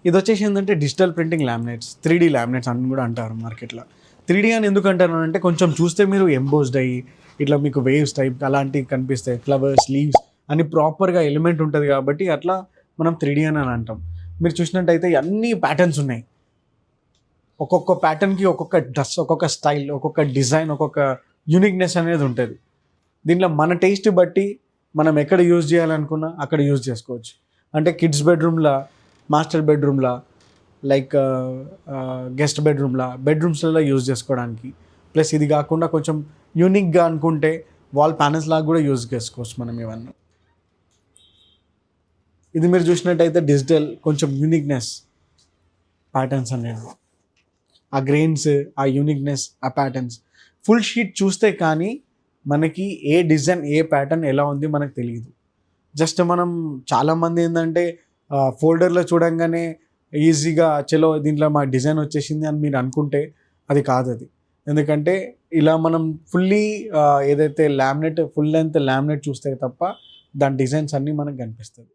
ఇది వచ్చేసి ఏంటంటే digital printing laminates, 3D laminates అని కూడా అంటారు మార్కెట్లో. 3D అని ఎందుకు అంటారు అంటే కొంచెం చూస్తే మీరు ఎంబోస్డ్ అయ్యి ఇట్లా మీకు వేవ్స్ టైప్ అలాంటివి కనిపిస్తాయి, ఫ్లవర్స్, లీవ్స్ అని ప్రాపర్గా ఎలిమెంట్ ఉంటుంది కాబట్టి అట్లా మనం 3D అని అంటాం. మీరు చూసినట్టయితే అన్ని ప్యాటర్న్స్ ఉన్నాయి. ఒక్కొక్క ప్యాటర్న్కి ఒక్కొక్క డ్రెస్, ఒక్కొక్క స్టైల్, ఒక్కొక్క డిజైన్, ఒక్కొక్క యూనిక్నెస్ అనేది ఉంటుంది. దీంట్లో మన టేస్ట్ బట్టి మనం ఎక్కడ యూజ్ చేయాలనుకున్నా అక్కడ యూజ్ చేసుకోవచ్చు. అంటే కిడ్స్ బెడ్రూమ్లా, మాస్టర్ బెడ్రూమ్లా, లైక్ గెస్ట్ బెడ్రూమ్స్లలో యూజ్ చేసుకోవడానికి. ప్లస్ ఇది కాకుండా కొంచెం యూనిక్గా అనుకుంటే వాల్ ప్యానల్స్ లాగా కూడా యూజ్ చేసుకోవచ్చు మనం ఇవన్నీ. ఇది మీరు చూసినట్టయితే డిజిటల్ కొంచెం యూనిక్నెస్ ప్యాటర్న్స్ అనేది, ఆ గ్రెయిన్స్, ఆ యూనిక్నెస్, ఆ ప్యాటర్న్స్ ఫుల్ షీట్ చూస్తే కానీ మనకి ఏ డిజైన్, ఏ ప్యాటర్న్ ఎలా ఉంది మనకు తెలియదు. జస్ట్ మనం చాలామంది ఏంటంటే ఫోల్డర్లో చూడంగానే ఈజీగా చలో దీంట్లో మా డిజైన్ వచ్చేసింది అని మీరు అనుకుంటే అది కాదు అది. ఎందుకంటే ఇలా మనం ఫుల్లీ ఏదైతే ఫుల్ లెంత్ లామినేట్ చూస్తే తప్ప దాని డిజైన్స్ అన్నీ మనకు కనిపిస్తుంది.